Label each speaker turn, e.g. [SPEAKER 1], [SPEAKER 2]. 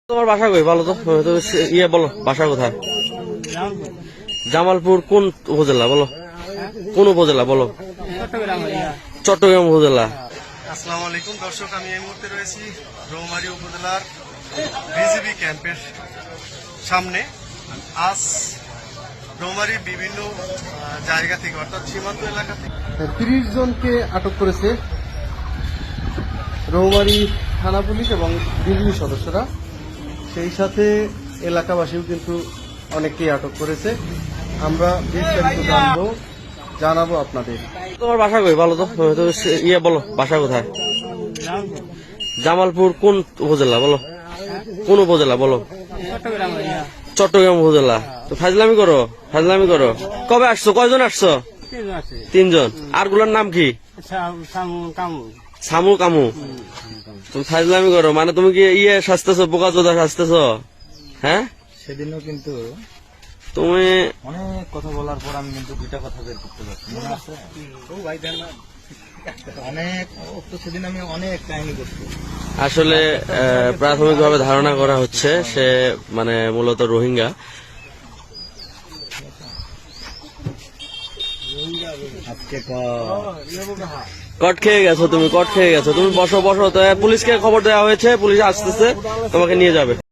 [SPEAKER 1] তোমার বাসা কই বলো তো? ইয়ে বলো, বাসা কোথায়? জামালপুর কোন উপজেলা বলো? কোন উপজেলা বলো? চট্টগ্রাম উপজেলা।
[SPEAKER 2] আসসালামু আলাইকুম দর্শক, আমি এই মুহূর্তে রয়েছি রৌমারী উপজেলার বিজিবি ক্যাম্পের সামনে। আজ রৌমারী বিভিন্ন জায়গা থেকে অর্থাৎ সীমান্ত এলাকা থেকে 30 জনকে আটক করেছে রৌমারী থানা পুলিশ এবং বিজিবি সদস্যরা। সেই সাথে এলাকাবাসীও কিন্তু অনেককেই আটক করেছে। আমরা বিস্তারিত জানাবো আপনাদের।
[SPEAKER 1] তোমার বাসা কই বলো তো? ইয়ে বলো, বাসা কোথায়? জামালপুর কোন উপজেলা বলো? কোন উপজেলা বলো? চট্টগ্রাম উপজেলা। তো ফাজলামি করো। কবে আসছো? কয়জন আসছো? 3 জন। আর গুলার নাম কি? সামু কামু। তুমি ফাজলামি করো মানে তুমি কি ইয়ে সাজতেছো, বোকা চোদা সাজতেছো? হ্যাঁ,
[SPEAKER 3] সেদিনও কিন্তু
[SPEAKER 1] তুমি
[SPEAKER 3] অনেক কথা বলার পর আমি কিন্তু দুইটা কথা বের করতে পারছি, মনে আছে? অনেক তো সেদিন আমি অনেক কাহিনী করছি।
[SPEAKER 1] আসলে প্রাথমিকভাবে ধারণা করা হচ্ছে সে মানে মূলত রোহিঙ্গা।
[SPEAKER 3] আজকে
[SPEAKER 1] কট খেয়ে গেছো তুমি, বসো। তো পুলিশকে খবর দেওয়া হয়েছে, পুলিশ আসতেছে, তোমাকে নিয়ে যাবে।